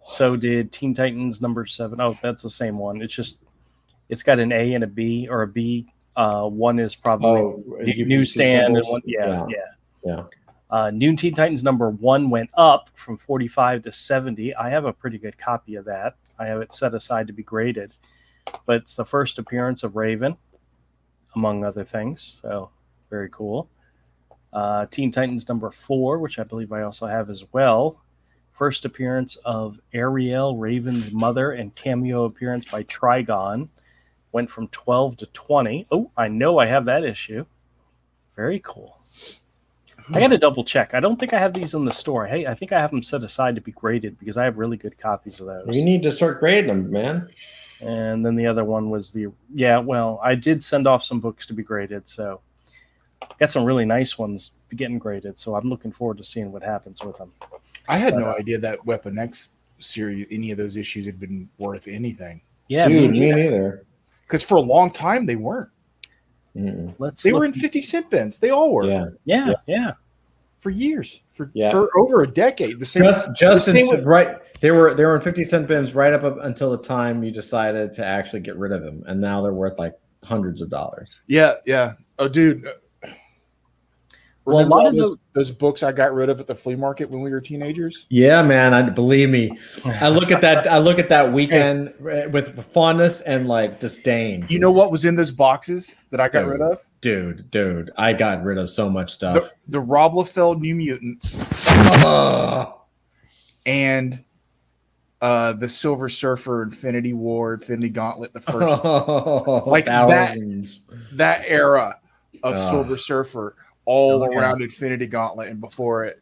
So did Teen Titans number 7. Oh, that's the same one. It's got an A and a B, or a B. One is probably newsstand, and one, yeah. New Teen Titans number 1 went up from 45 to 70. I have a pretty good copy of that. I have it set aside to be graded. But it's the first appearance of Raven, among other things. So very cool. Teen Titans number 4, which I believe I also have as well. First appearance of Ariel, Raven's mother, and cameo appearance by Trigon. Went from 12 to 20. Oh, I know I have that issue. Very cool. I got to double check. I don't think I have these in the store. Hey, I think I have them set aside to be graded because I have really good copies of those. You need to start grading them, man. And then the other one was I did send off some books to be graded, so got some really nice ones getting graded. So I'm looking forward to seeing what happens with them. I had no idea that Weapon X series, any of those issues, had been worth anything. Yeah, Dude, me neither. Because for a long time they weren't. Let's They look were in 50-cent bins. They all were. Yeah. For years, for Yeah. over a decade. The same. Just the same with- right. They were in 50-cent bins right up until the time you decided to actually get rid of them, and now they're worth like hundreds of dollars. Yeah. Oh, dude. Well, a Remember lot all of those books I got rid of at the flea market when we were teenagers? Yeah, man. Believe me. I look at that weekend with fondness and like disdain. You know what was in those boxes that I got rid of? Dude, I got rid of so much stuff. The Rob Liefeld New Mutants and the Silver Surfer Infinity War, Infinity Gauntlet, the first like thousands. that era of Silver Surfer, all Okay. around Infinity Gauntlet and before it.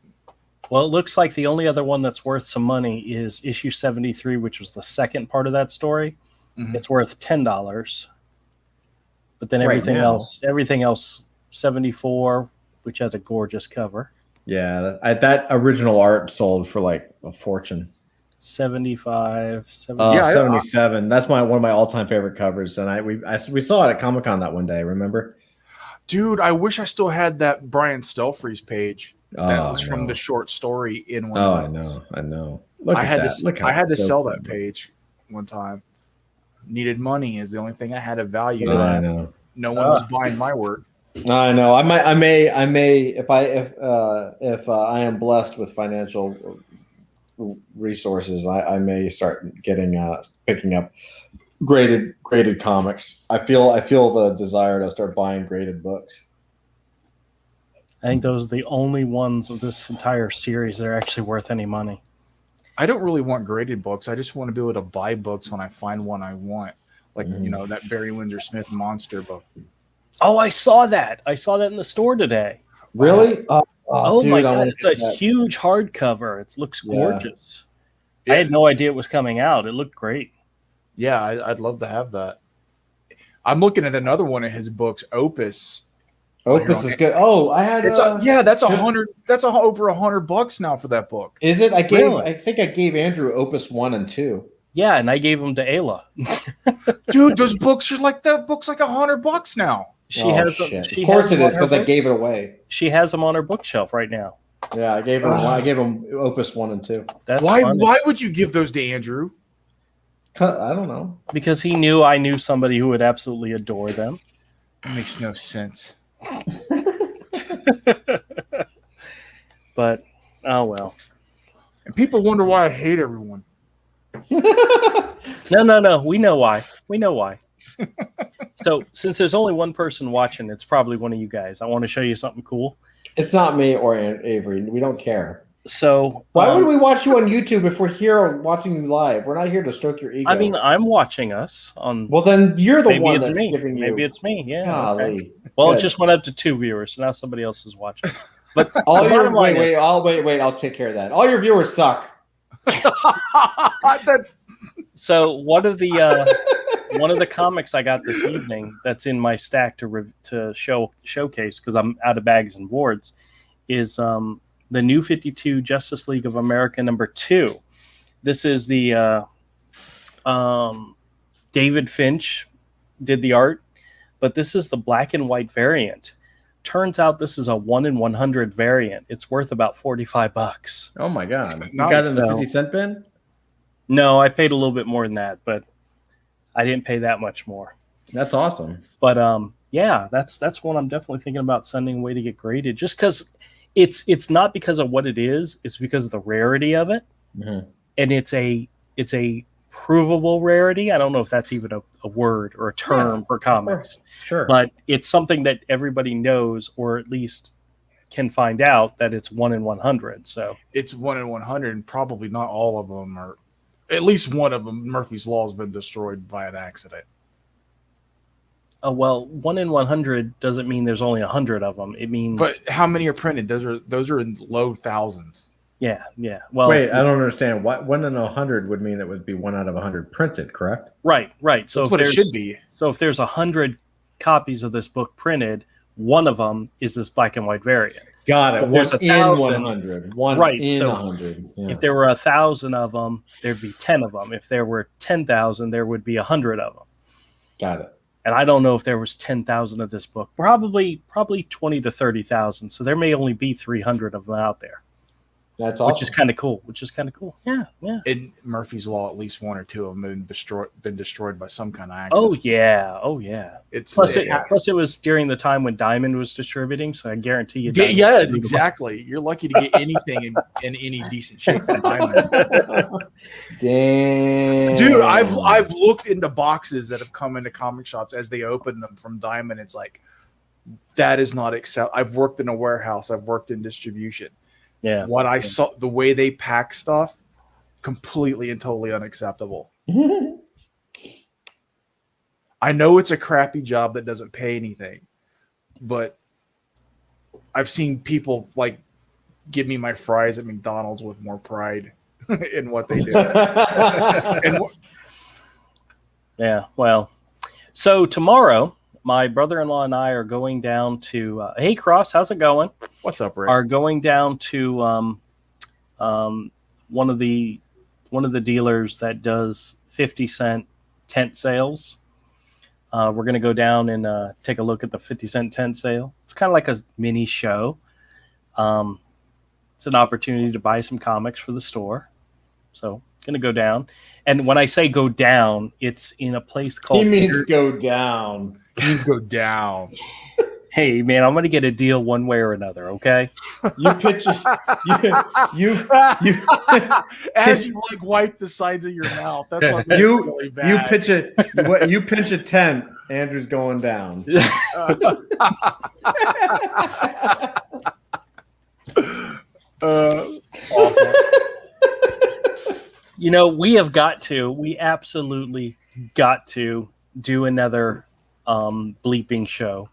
Well, it looks like the only other one that's worth some money is issue 73, which was the second part of that story. Mhm. It's worth $10. But then Right everything else 74, which has a gorgeous cover. Yeah, that original art sold for like a fortune. 75, 70. Yeah, 77. That's one of my all-time favorite covers, and we saw it at Comic-Con that one day. Remember? Dude, I wish I still had that Brian Stelfreeze page. That was from know. the short story in one Oh, of those. I know. Look I at had that. to Look how I had to so sell cool. that page one time. Needed money is the only thing I had of value. I know. No one was buying my work. I know. I may, if I am blessed with financial resources, I may start picking up graded comics. I feel the desire to start buying graded books. I think those are the only ones of this entire series that are actually worth any money. I don't really want graded books. I just want to be able to buy books when I find one I want. Like, that Barry Windsor Smith monster book. Oh, I saw that. I saw that in the store today. Really? Oh dude, my I god, wanna it's a get that. huge hardcover. It looks Yeah. gorgeous. I had no idea it was coming out. It looked great. Yeah, I'd love to have that. I'm looking at another one of his books, Opus. Opus is good. Oh, I had. That's $100. That's over $100 now for that book. Is it? Really? I think I gave Andrew Opus 1 and 2. Yeah, and I gave them to Ayla. Dude, those books are like that. Book's like $100 now. She has them. Shit. She Of course has it them on is her because I book- gave it away. She has them on her bookshelf right now. Yeah, I gave him Opus 1 and 2. That's Why? funny. Why would you give those to Andrew? I don't know. Because he knew I knew somebody who would absolutely adore them. It makes no sense. But oh well. And people wonder why I hate everyone. No. We know why. We know why. So since there's only one person watching, it's probably one of you guys. I want to show you something cool. It's not me or Avery. We don't care. So Why would we watch you on YouTube if we're here watching you live? We're not here to stroke your ego. I mean, I'm watching us on. well, then you're the Maybe one it's that's me. giving you. Maybe it's me. Yeah. Golly. Okay. Well, it Good. just went up to 2 viewers, so now somebody else is watching. But All the your bottom line is- wait. I'll take care of that. All your viewers suck. That's So one of the comics I got this evening that's in my stack to showcase because I'm out of bags and boards is the New 52 Justice League of America #2. This is the David Finch did the art, but this is the black and white variant. Turns out this is a 1 in 100 variant. It's worth about $45. Oh my god! You Nice. got it in the So- 50-cent bin. No, I paid a little bit more than that, but I didn't pay that much more. That's awesome. But yeah, that's one I'm definitely thinking about sending away to get graded. Just because it's not because of what it is, it's because of the rarity of it, Mhm. and it's a provable rarity. I don't know if that's even a word or a term for comics, Sure. but it's something that everybody knows, or at least can find out that it's 1 in 100. So it's 1 in 100, and probably not all of them are. At least one of them, Murphy's Law, has been destroyed by an accident. well, 1 in 100 doesn't mean there's only 100 of them. It means, But how many are printed? Those are in low thousands. yeah. Well, Wait, I don't understand. What 1 in 100 would mean it would be 1 out of 100 printed, correct? right. So That's if what it there's- should be. So if there's 100 copies of this book printed, one of them is this black and white variant. Got it. But there's 1 in 1,000. 100. 1 Right, in so 100. Yeah. If there were 1,000 of them, there'd be 10 of them. If there were 10,000, there would be 100 of them. Got it. And I don't know if there was 10,000 of this book. Probably 20 to 30,000. So there may only be 300 of them out there, That's awesome. which is kind of cool. Yeah. In Murphy's Law, at least 1 or 2 of them have been destroyed by some kind of accident. Oh yeah. It's Plus it was during the time when Diamond was distributing, so I guarantee you. Diamond yeah, was exactly. You're lucky to get anything in any decent shape from Diamond. Damn. Dude, I've looked into boxes that have come into comic shops as they open them from Diamond. It's like that is not accept. I've worked in a warehouse. I've worked in distribution. Yeah. What I saw, the way they pack stuff, completely and totally unacceptable. I know it's a crappy job that doesn't pay anything, but I've seen people like give me my fries at McDonald's with more pride in what they do. And Yeah, well, so tomorrow, my brother-in-law and I are going down to. Hey, Cross, how's it going? what's up, Rick? Are going down to one of the dealers that does 50-cent tent sales. We're going to go down and take a look at the 50-cent tent sale. It's kind of like a mini show. It's an opportunity to buy some comics for the store. So gonna go down. And when I say go down, it's in a place called. He means go down. Means go down. Hey man, I'm gonna get a deal one way or another. Okay. You pitch you As you like wipe the sides of your mouth. That's what makes it you really bad. you pitch a tent. Andrew's going down. Awful. You know, we absolutely got to do another bleeping show.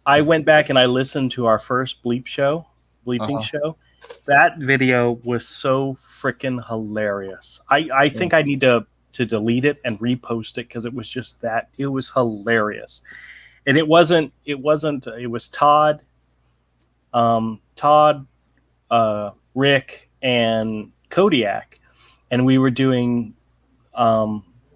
I went back and I listened to our first bleeping show. That video was so freaking hilarious. I think I need to delete it and repost it because it was just that. It was hilarious. And it was Todd, Rick, and Kodiak. And we were doing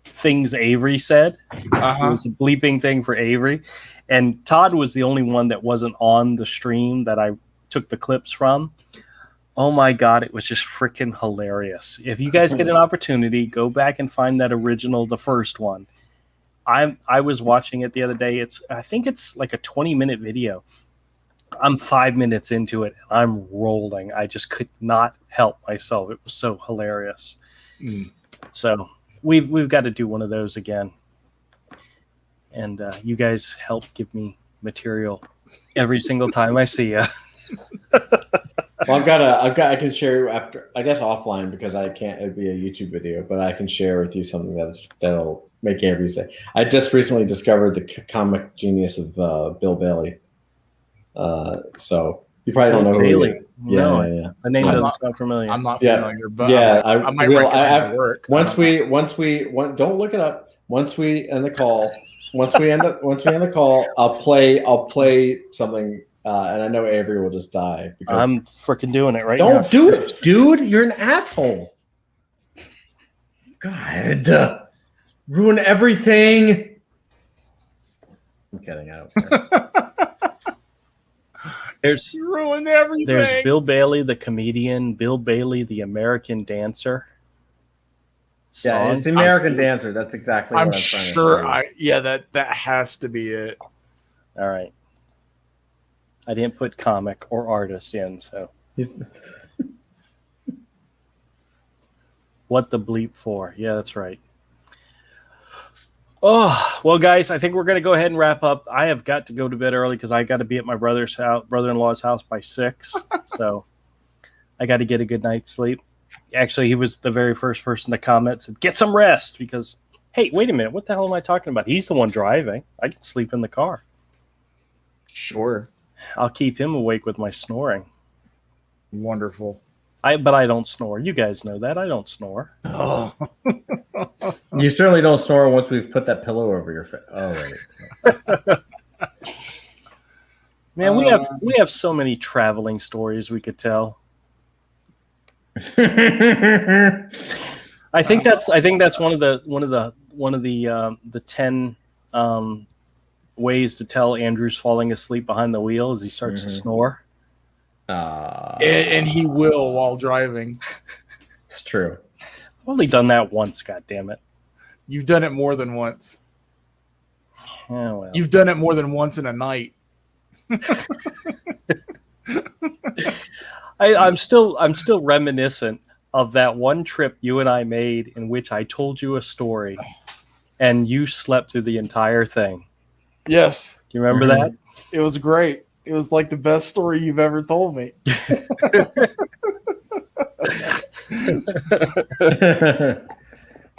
things Avery said. It was a bleeping thing for Avery. And Todd was the only one that wasn't on the stream that I took the clips from. Oh my God, it was just freaking hilarious. If you guys get an opportunity, go back and find that original, the first one. I was watching it the other day. I think it's like a 20-minute video. I'm 5 minutes into it and I'm rolling. I just could not help myself. It was so hilarious. So we've got to do one of those again. And you guys help give me material every single time I see you. Well, I can share after, I guess offline because I can't, it'd be a YouTube video, but I can share with you something that'll make Avery say. I just recently discovered the comic genius of Bill Bailey. So you probably don't know who Bailey. he is. Yeah, yeah. The name I'm doesn't not- sound familiar. I'm not Yeah. familiar, but Yeah, I might will. recognize the work. Once we don't look it up. Once we end the call, once we end the call, I'll play something, and I know Avery will just die because I'm freaking doing it right now. don't do it, dude. You're an asshole. God, ruin everything. I'm kidding. I don't care. There's You ruined everything. There's Bill Bailey, the comedian, Bill Bailey, the American dancer. Yeah, it's the American Dancer. That's exactly what I'm I'm trying sure. to say. That has to be it. All right. I didn't put comic or artist in, so He's- what the bleep for? Yeah, that's right. Oh, well, guys, I think we're going to go ahead and wrap up. I have got to go to bed early because I got to be at my brother-in-law's house by 6. So I got to get a good night's sleep. Actually, he was the very first person to comment, said, get some rest because, hey, wait a minute. What the hell am I talking about? He's the one driving. I can sleep in the car. Sure. I'll keep him awake with my snoring. Wonderful. But I don't snore. You guys know that. I don't snore. Oh. You certainly don't snore once we've put that pillow over your face. Oh, wait. Man, we have so many traveling stories we could tell. I think that's one of the 10 ways to tell Andrew's falling asleep behind the wheel as he starts to snore. And he will while driving. It's true. I've only done that once. God damn it! You've done it more than once. Oh, well. You've done it more than once in a night. I'm still reminiscent of that one trip you and I made in which I told you a story, and you slept through the entire thing. Yes. Do you remember that? It was great. It was like the best story you've ever told me.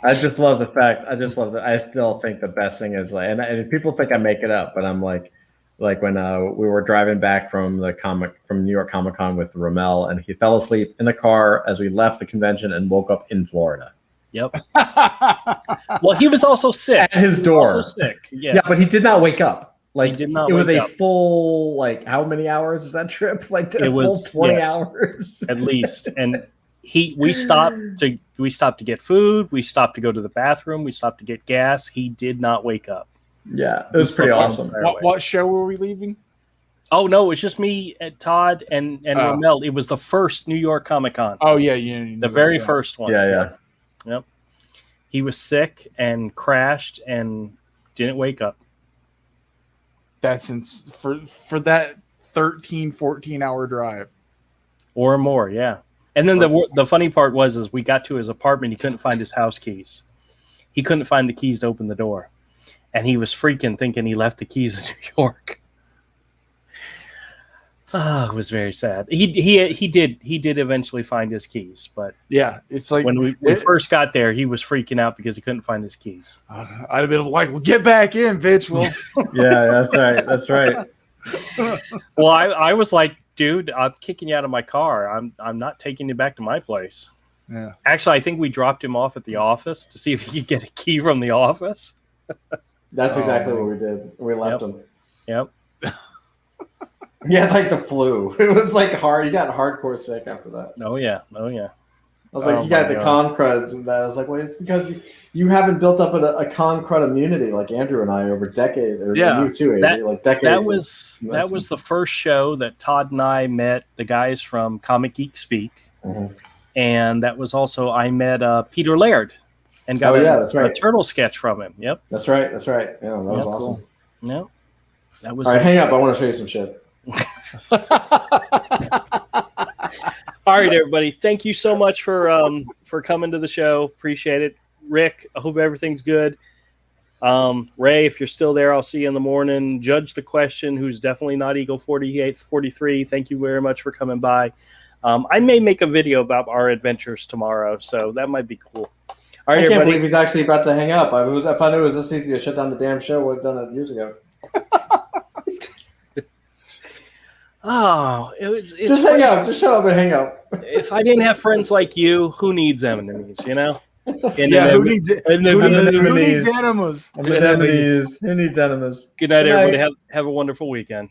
I just love the fact. I still think the best thing is like, and people think I make it up, but I'm like when we were driving back from New York Comic Con with Ramel, and he fell asleep in the car as we left the convention and woke up in Florida. Yep. Well, he was also sick. At his He was door. also sick. Yeah. Yeah, but he did not wake up. Like He did not it was wake a up. full how many hours is that trip? Like It a was- full 20 yes. hours. At least. And we stopped to get food. We stopped to go to the bathroom. We stopped to get gas. He did not wake up. Yeah, it was He pretty slept awesome. the entire way. What show were we leaving? Oh no, it was just me, Todd, and Oh. Ramel. It was the first New York Comic Con, Oh yeah, you the very first one. Yeah, yeah. He was sick and crashed and didn't wake up. That's for that 13, 14-hour drive. Or more, yeah. And then the funny part was we got to his apartment. He couldn't find his house keys. He couldn't find the keys to open the door, and he was freaking thinking he left the keys in New York. Oh, it was very sad. He did eventually find his keys, but Yeah, it's like when we first got there, he was freaking out because he couldn't find his keys. I'd have been like, "Well, get back in, bitch." Well, Yeah, that's right. That's right. Well, I was like, dude, I'm kicking you out of my car. I'm not taking you back to my place. yeah. Actually, I think we dropped him off at the office to see if he could get a key from the office. That's Oh, exactly man. what we did. We left him. Yep. He had like the flu. It was like hard. He got hardcore sick after that. Oh yeah. Oh yeah. I was like, Oh, you got my the God. con creds and that. I was like, well, it's because you haven't built up a con crud immunity like Andrew and I over decades. Or Yeah. you too, Andrew, like decades. That was the first show that Todd and I met the guys from Comic Geek Speak, Mhm. and that was also I met Peter Laird and got Oh, yeah, that's a right. turtle sketch from him. Yep. That's right. That's right. Yeah, that was Yeah, awesome. Yep. That was All right, hang up. I want to show you some shit. All right, everybody. Thank you so much for coming to the show. Appreciate it. Rick, I hope everything's good. Ray, if you're still there, I'll see you in the morning. Judge the Question, who's definitely not Eagle 43. Thank you very much for coming by. I may make a video about our adventures tomorrow, so that might be cool. All I right, can't everybody. believe he's actually about to hang up. If I knew it was this easy to shut down the damn show, would have done it years ago. Oh, it's Just hang up. Just shut up and hang up. If I didn't have friends like you, who needs enemies, you know? And Yeah, then who needs it? and then- Who needs enemies? enemas? Who needs enemies? Good night, everybody. Have a wonderful weekend.